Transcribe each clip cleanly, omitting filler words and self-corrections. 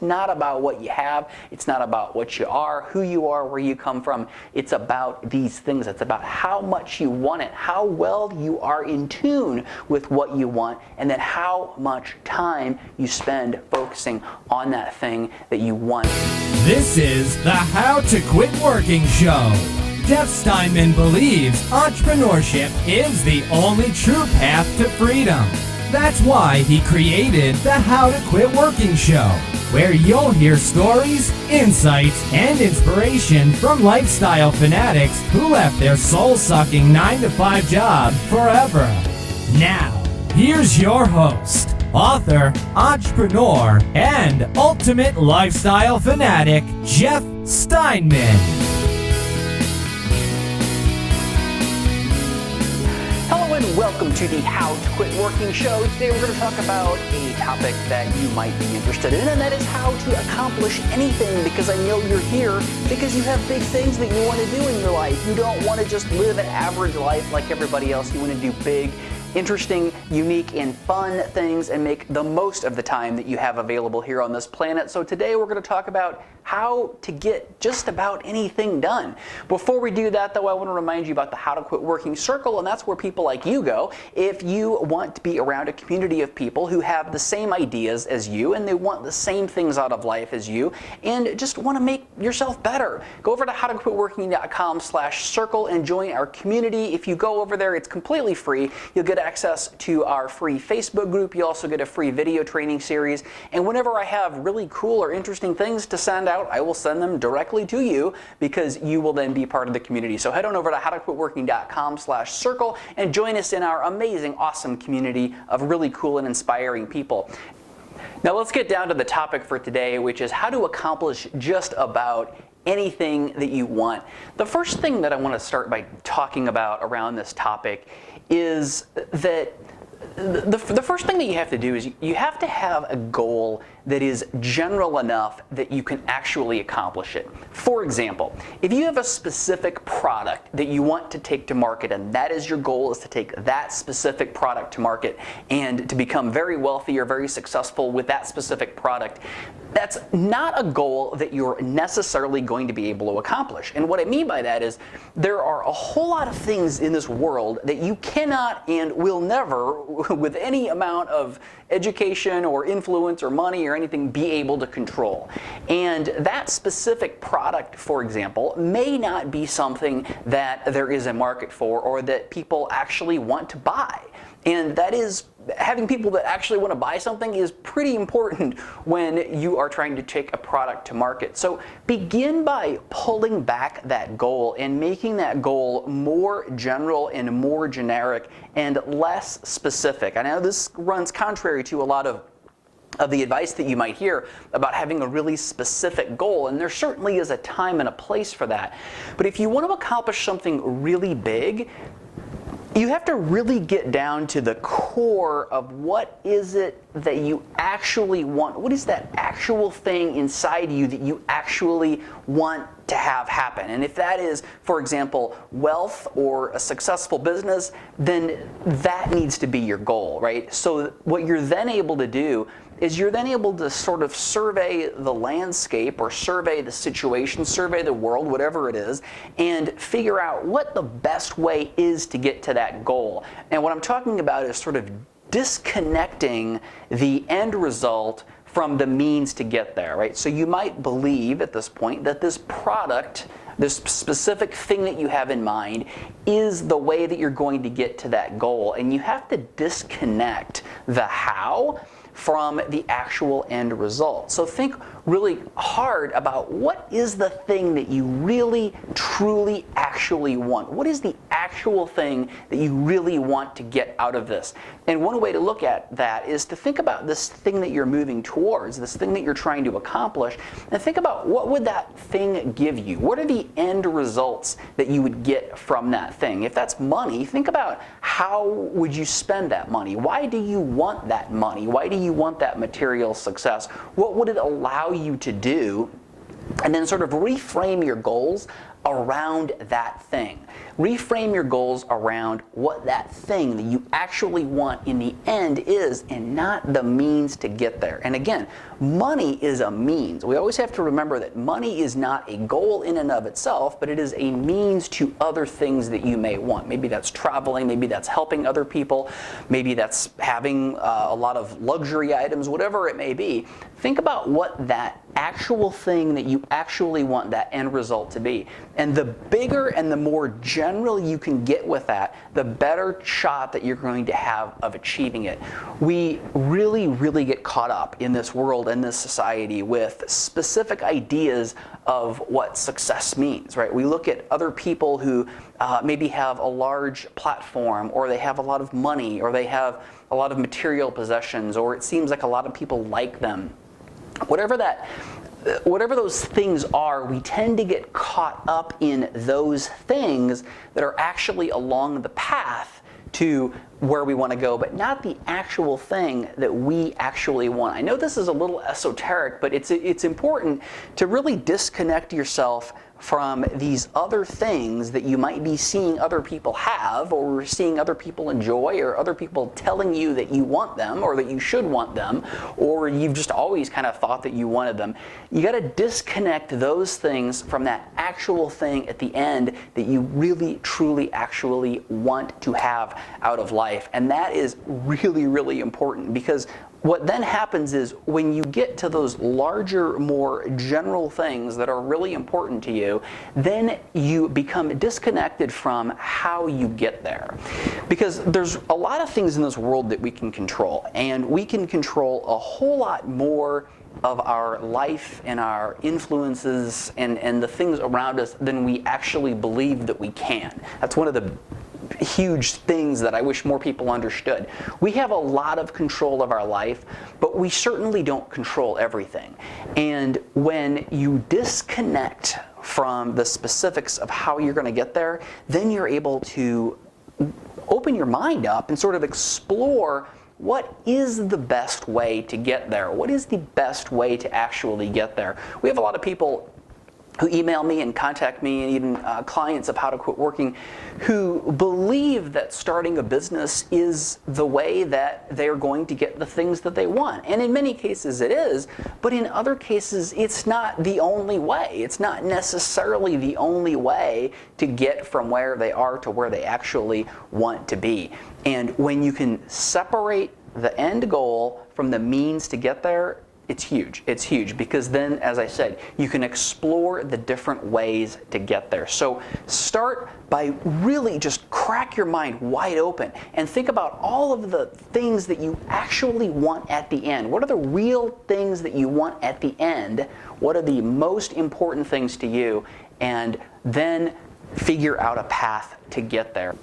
It's not about what you have. It's not about what you are, who you are, where you come from. It's about these things. It's about how much you want it, how well you are in tune with what you want, and then how much time you spend focusing on that thing that you want. This is the How to Quit Working Show. Jeff Steinman believes entrepreneurship is the only true path to freedom. That's why he created the How to Quit Working Show, where you'll hear stories, insights, and inspiration from lifestyle fanatics who left their soul-sucking 9-to-5 job forever. Now, here's your host, author, entrepreneur, and ultimate lifestyle fanatic, Jeff Steinman. Hello and welcome to the How to Quit Working Show. Today we're going to talk about a topic that you might be interested in, and that is how to accomplish anything, because I know you're here because you have big things that you want to do in your life. You don't want to just live an average life like everybody else. You want to do big, interesting, unique, and fun things and make the most of the time that you have available here on this planet. So today we're going to talk about how to get just about anything done. Before we do that, though, I want to remind you about the How to Quit Working Circle, and that's where people like you go if you want to be around a community of people who have the same ideas as you and they want the same things out of life as you and just want to make yourself better. Go over to howtoquitworking.com/circle and join our community. If you go over there, it's completely free. You'll get access to our free Facebook group. You also get a free video training series. And whenever I have really cool or interesting things to send out, I will send them directly to you because you will then be part of the community. So head on over to howtoquitworking.com/circle and join us in our amazing, awesome community of really cool and inspiring people. Now let's get down to the topic for today, which is how to accomplish just about anything that you want. The first thing that I want to start by talking about around this topic is that the first thing that you have to do is you have to have a goal that is general enough that you can actually accomplish it. For example, if you have a specific product that you want to take to market and that is your goal, is to take that specific product to market and to become very wealthy or very successful with that specific product, that's not a goal that you're necessarily going to be able to accomplish. And what I mean by that is there are a whole lot of things in this world that you cannot and will never, with any amount of education or influence or money or anything, be able to control. And that specific product, for example, may not be something that there is a market for or that people actually want to buy. And that is, having people that actually want to buy something is pretty important when you are trying to take a product to market. So begin by pulling back that goal and making that goal more general and more generic and less specific. I know this runs contrary to a lot of the advice that you might hear about having a really specific goal, and there certainly is a time and a place for that. But if you want to accomplish something really big, you have to really get down to the core of what is it that you actually want. What is that actual thing inside you that you actually want to have happen? And if that is, for example, wealth or a successful business, then that needs to be your goal, right? So what you're then able to do is you're then able to sort of survey the landscape or survey the situation, survey the world, whatever it is, and figure out what the best way is to get to that goal. And what I'm talking about is sort of disconnecting the end result from the means to get there, right? So you might believe at this point that this product, this specific thing that you have in mind, is the way that you're going to get to that goal. And you have to disconnect the how from the actual end result. So think really hard about what is the thing that you really, truly, actually want. What is the actual thing that you really want to get out of this? And one way to look at that is to think about this thing that you're moving towards, this thing that you're trying to accomplish, and think about what would that thing give you? What are the end results that you would get from that thing? If that's money, think about how would you spend that money? Why do you want that money? Why do you want that material success? What would it allow you to do? And then sort of reframe your goals around that thing. Reframe your goals around what that thing that you actually want in the end is, and not the means to get there. And again, money is a means. We always have to remember that money is not a goal in and of itself, but it is a means to other things that you may want. Maybe that's traveling, maybe that's helping other people, maybe that's having a lot of luxury items, whatever it may be. Think about what that actual thing that you actually want that end result to be. And the bigger and the more general you can get with that, the better shot that you're going to have of achieving it. We really, really get caught up in this world and this society with specific ideas of what success means, right? We look at other people who maybe have a large platform, or they have a lot of money, or they have a lot of material possessions, or it seems like a lot of people like them. Whatever those things are, we tend to get caught up in those things that are actually along the path to where we want to go, but not the actual thing that we actually want. I know this is a little esoteric, but it's important to really disconnect yourself from these other things that you might be seeing other people have, or seeing other people enjoy, or other people telling you that you want them, or that you should want them, or you've just always kind of thought that you wanted them. You got to disconnect those things from that actual thing at the end that you really, truly, actually want to have out of life. And that is really, really important, because what then happens is when you get to those larger, more general things that are really important to you, then you become disconnected from how you get there. Because there's a lot of things in this world that we can control, and we can control a whole lot more of our life and our influences and the things around us than we actually believe that we can. That's one of the huge things that I wish more people understood. We have a lot of control of our life, but we certainly don't control everything. And when you disconnect from the specifics of how you're going to get there, then you're able to open your mind up and sort of explore what is the best way to get there? What is the best way to actually get there? We have a lot of people who email me and contact me, and even clients of How to Quit Working, who believe that starting a business is the way that they're going to get the things that they want. And in many cases it is, but in other cases it's not the only way. It's not necessarily the only way to get from where they are to where they actually want to be. And when you can separate the end goal from the means to get there, it's huge. It's huge, because then, as I said, you can explore the different ways to get there. So start by really just crack your mind wide open and think about all of the things that you actually want at the end. What are the real things that you want at the end? What are the most important things to you? And then figure out a path to get there.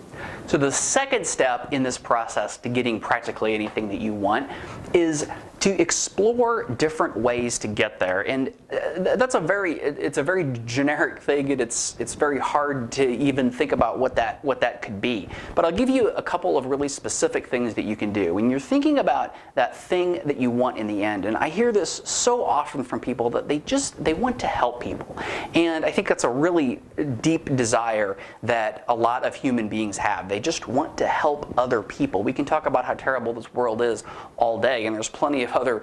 So the second step in this process to getting practically anything that you want is to explore different ways to get there. And it's a very generic thing, and it's very hard to even think about what that could be. But I'll give you a couple of really specific things that you can do when you're thinking about that thing that you want in the end. And I hear this so often from people that they want to help people. And I think that's a really deep desire that a lot of human beings have. They just want to help other people. We can talk about how terrible this world is all day, and there's plenty of other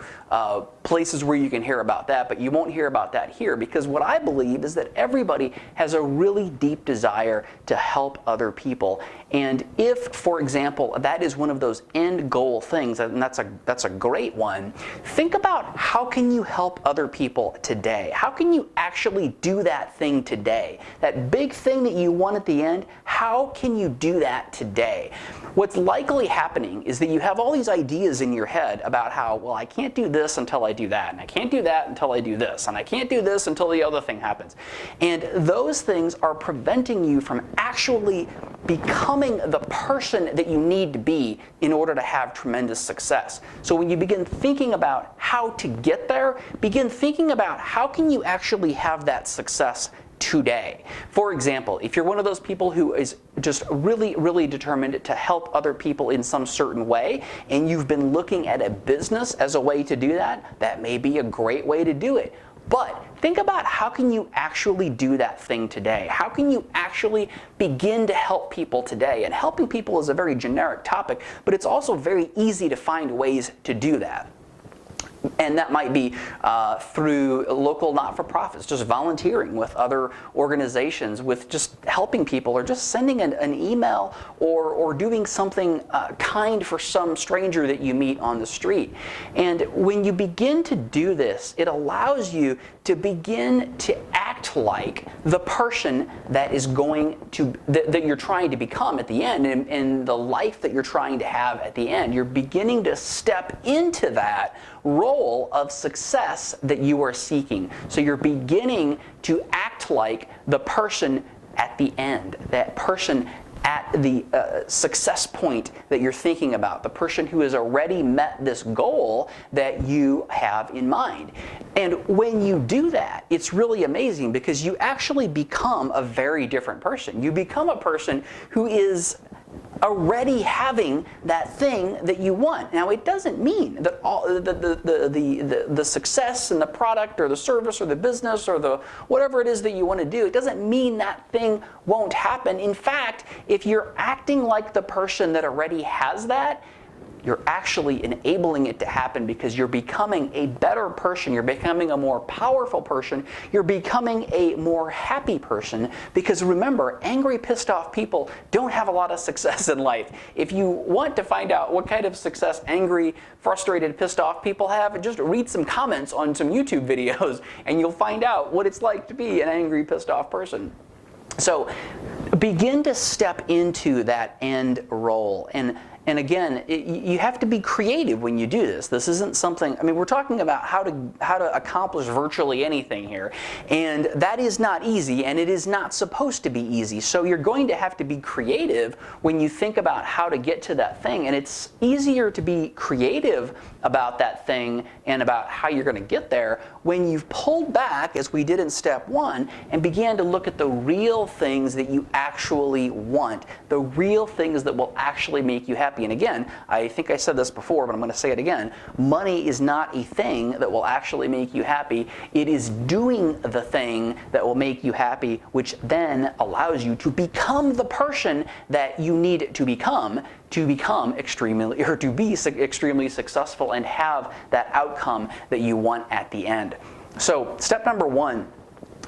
places where you can hear about that, but you won't hear about that here, because what I believe is that everybody has a really deep desire to help other people. And if, for example, that is one of those end goal things, and that's a great one, think about how can you help other people today? How can you actually do that thing today? That big thing that you want at the end, how can you do that today? What's likely happening is that you have all these ideas in your head about how, well, I can't do this until I do that, and I can't do that until I do this, and I can't do this until the other thing happens. And those things are preventing you from actually becoming the person that you need to be in order to have tremendous success. So when you begin thinking about how to get there, begin thinking about how can you actually have that success today. For example, if you're one of those people who is just really, really determined to help other people in some certain way, and you've been looking at a business as a way to do that, that may be a great way to do it. But think about how can you actually do that thing today? How can you actually begin to help people today? And helping people is a very generic topic, but it's also very easy to find ways to do that. And that might be through local not-for-profits, just volunteering with other organizations, with just helping people, or just sending an email, or doing something kind for some stranger that you meet on the street. And when you begin to do this, it allows you to begin to act like the person that is going to that you're trying to become at the end, and the life that you're trying to have at the end. You're beginning to step into that role of success that you are seeking. So you're beginning to act like the person at the end, that person at the success point that you're thinking about, the person who has already met this goal that you have in mind. And when you do that, it's really amazing, because you actually become a very different person. You become a person who is already having that thing that you want. Now, it doesn't mean that all the success and the product or the service or the business or the whatever it is that you want to do, it doesn't mean that thing won't happen. In fact, if you're acting like the person that already has that, you're actually enabling it to happen, because you're becoming a better person. You're becoming a more powerful person. You're becoming a more happy person, because remember, angry, pissed off people don't have a lot of success in life. If you want to find out what kind of success angry, frustrated, pissed off people have, just read some comments on some YouTube videos, and you'll find out what it's like to be an angry, pissed off person. So begin to step into that end role. And again, you have to be creative when you do this. This isn't something, I mean, we're talking about how to accomplish virtually anything here. And that is not easy, and it is not supposed to be easy. So you're going to have to be creative when you think about how to get to that thing. And it's easier to be creative about that thing and about how you're going to get there when you've pulled back, as we did in step 1, and began to look at the real things that you actually want, the real things that will actually make you happy. And again, I think I said this before, but I'm going to say it again. Money is not a thing that will actually make you happy. It is doing the thing that will make you happy, which then allows you to become the person that you need to become extremely, or to be extremely successful and have that outcome that you want at the end. So step number 1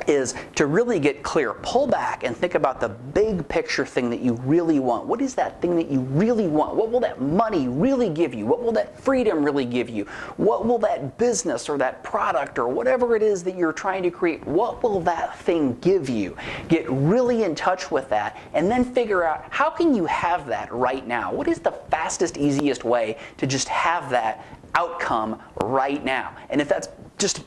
is to really get clear. Pull back and think about the big picture thing that you really want. What is that thing that you really want? What will that money really give you? What will that freedom really give you? What will that business or that product or whatever it is that you're trying to create, what will that thing give you? Get really in touch with that, and then figure out, how can you have that right now? What is the fastest, easiest way to just have that outcome right now? And if that's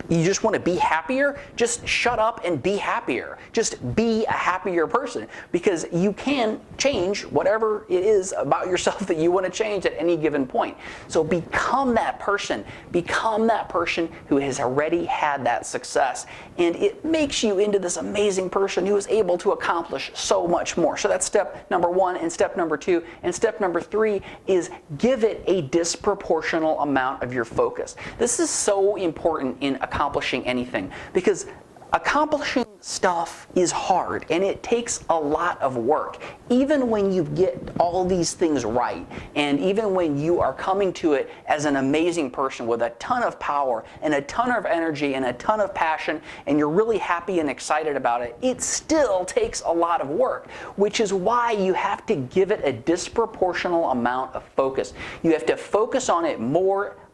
you just want to be happier, just shut up and be happier. Just be a happier person, because you can change whatever it is about yourself that you want to change at any given point. So become that person. Become that person who has already had that success, and it makes you into this amazing person who is able to accomplish so much more. So that's step number 1 and step number 2. And step number 3 is give it a disproportional amount of your focus. This is so important in accomplishing anything, because accomplishing stuff is hard and it takes a lot of work. Even when you get all these things right, and even when you are coming to it as an amazing person with a ton of power and a ton of energy and a ton of passion, and you're really happy and excited about it, it still takes a lot of work, which is why you have to give it a disproportional amount of focus. You have to focus on it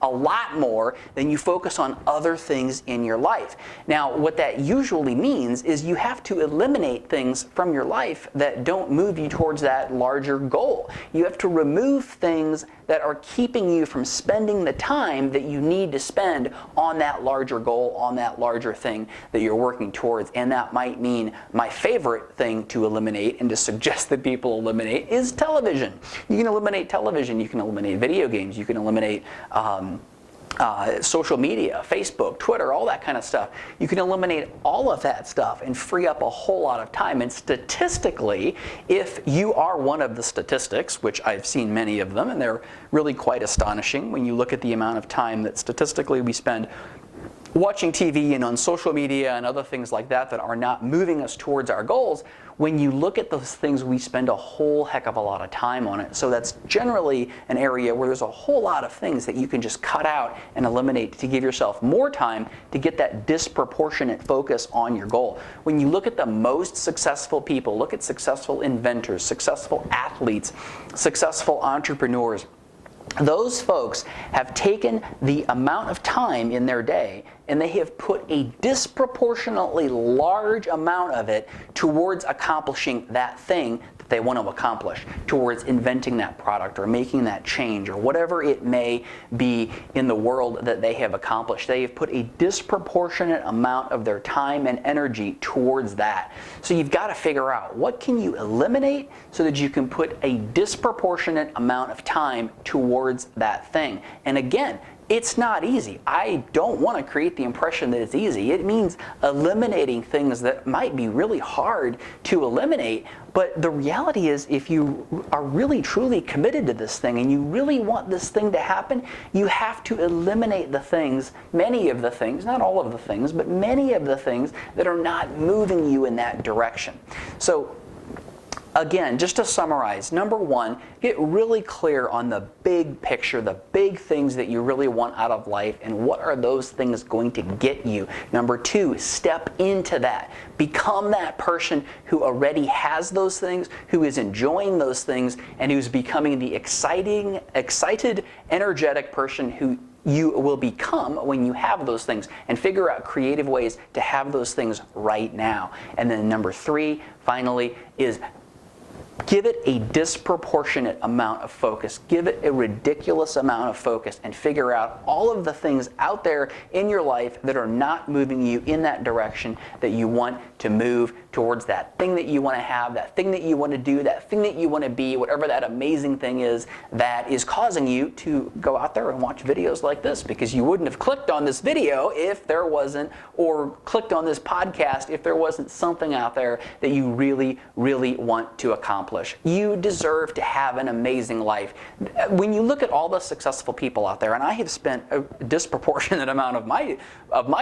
a lot more than you focus on other things in your life. Now, what that usually means is you have to eliminate things from your life that don't move you towards that larger goal. You have to remove things that are keeping you from spending the time that you need to spend on that larger goal, on that larger thing that you're working towards. And that might mean, my favorite thing to eliminate and to suggest that people eliminate is television. You can eliminate television, you can eliminate video games, you can eliminate social media, Facebook, Twitter, all that kind of stuff. You can eliminate all of that stuff and free up a whole lot of time. And statistically, if you are one of the statistics, which I've seen many of them, and they're really quite astonishing when you look at the amount of time that statistically we spend watching TV and on social media and other things like that that are not moving us towards our goals, when you look at those things, we spend a whole heck of a lot of time on it. So that's generally an area where there's a whole lot of things that you can just cut out and eliminate to give yourself more time to get that disproportionate focus on your goal. When you look at the most successful people, look at successful inventors, successful athletes, successful entrepreneurs, those folks have taken the amount of time in their day and they have put a disproportionately large amount of it towards accomplishing that thing that they want to accomplish, towards inventing that product or making that change or whatever it may be in the world that they have accomplished. They have put a disproportionate amount of their time and energy towards that. So you've got to figure out what can you eliminate so that you can put a disproportionate amount of time towards that thing. And again, it's not easy. I don't want to create the impression that it's easy. It means eliminating things that might be really hard to eliminate. But the reality is, if you are really truly committed to this thing and you really want this thing to happen, you have to eliminate the things, many of the things, not all of the things, but many of the things that are not moving you in that direction. So again, just to summarize, number one, get really clear on the big picture, the big things that you really want out of life, and what are those things going to get you. Number two, step into that. Become that person who already has those things, who is enjoying those things, and who's becoming the excited, energetic person who you will become when you have those things, and figure out creative ways to have those things right now. And then number three, finally, is give it a disproportionate amount of focus. Give it a ridiculous amount of focus and figure out all of the things out there in your life that are not moving you in that direction that you want to move towards, that thing that you want to have, that thing that you want to do, that thing that you want to be, whatever that amazing thing is that is causing you to go out there and watch videos like this, because you wouldn't have clicked on this video if there wasn't, or clicked on this podcast if there wasn't something out there that you really, really want to accomplish. You deserve to have an amazing life. When you look at all the successful people out there, and I have spent a disproportionate amount of my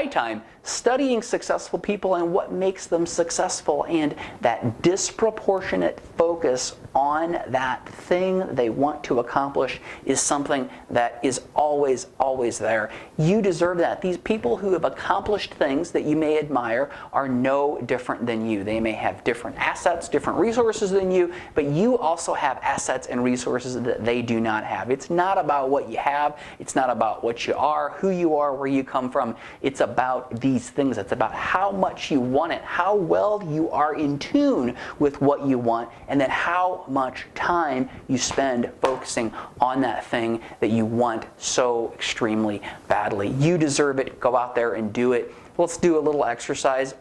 time studying successful people and what makes them successful, and that disproportionate focus on that thing they want to accomplish is something that is always, always there. You deserve that. These people who have accomplished things that you may admire are no different than you. They may have different assets, different resources than you, but you also have assets and resources that they do not have. It's not about what you have. It's not about what you are, who you are, where you come from. It's about these things. It's about how much you want it, how well you are in tune with what you want, and then how much time you spend focusing on that thing that you want so extremely badly. You deserve it. Go out there and do it. Let's do a little exercise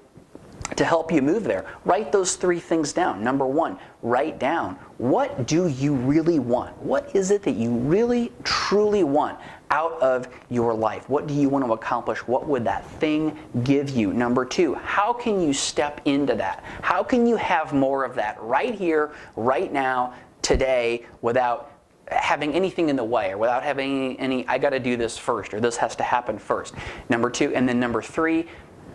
to help you move there. Write those three things down. Number one, write down, what do you really want? What is it that you really, truly want out of your life? What do you want to accomplish? What would that thing give you? Number two, how can you step into that? How can you have more of that right here, right now, today, without having anything in the way, or without having any, I got to do this first, or this has to happen first. Number two, and then number three,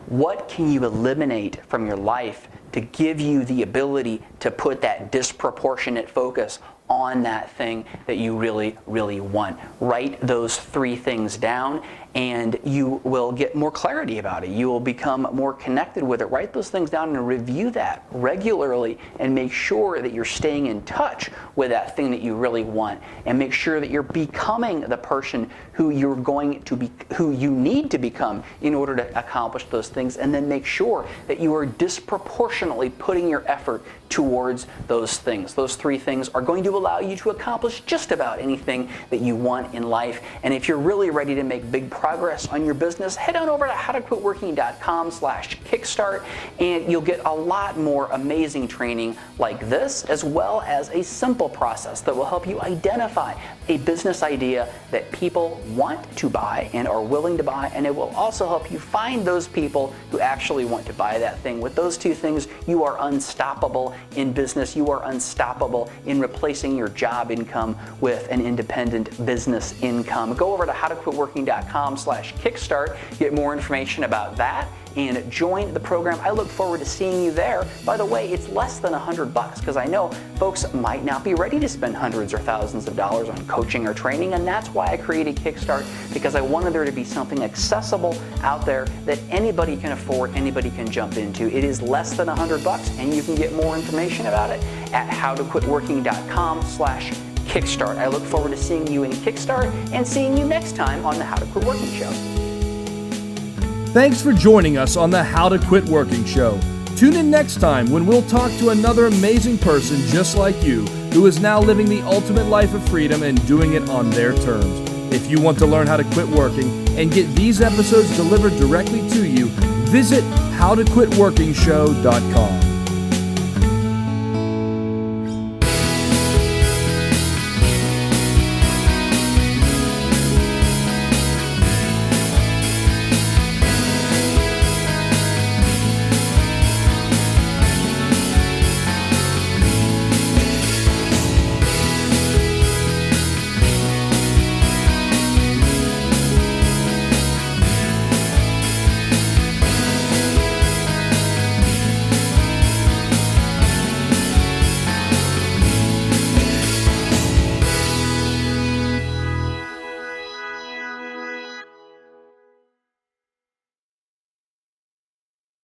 what can you eliminate from your life to give you the ability to put that disproportionate focus on that thing that you really, really want? Write those three things down, and you will get more clarity about it. You will become more connected with it. Write those things down and review that regularly, and make sure that you're staying in touch with that thing that you really want, and make sure that you're becoming the person who you're going to be, who you need to become in order to accomplish those things, and then make sure that you are disproportionately putting your effort towards those things. Those three things are going to allow you to accomplish just about anything that you want in life. And if you're really ready to make big progress on your business, head on over to howtoquitworking.com/kickstart, and you'll get a lot more amazing training like this, as well as a simple process that will help you identify a business idea that people want to buy and are willing to buy, and it will also help you find those people who actually want to buy that thing. With those two things, you are unstoppable in business. You are unstoppable in replacing your job income with an independent business income. Go over to howtoquitworking.com howtoquitworking.com/kickstart. Get more information about that and join the program. I look forward to seeing you there. By the way, it's less than $100 because I know folks might not be ready to spend hundreds or thousands of dollars on coaching or training, and that's why I created Kickstart, because I wanted there to be something accessible out there that anybody can afford, anybody can jump into. It is less than $100, and you can get more information about it at howtoquitworking.com/kickstart. I look forward to seeing you in Kickstart and seeing you next time on the How to Quit Working Show. Thanks for joining us on the How to Quit Working Show. Tune in next time when we'll talk to another amazing person just like you who is now living the ultimate life of freedom and doing it on their terms. If you want to learn how to quit working and get these episodes delivered directly to you, visit howtoquitworkingshow.com.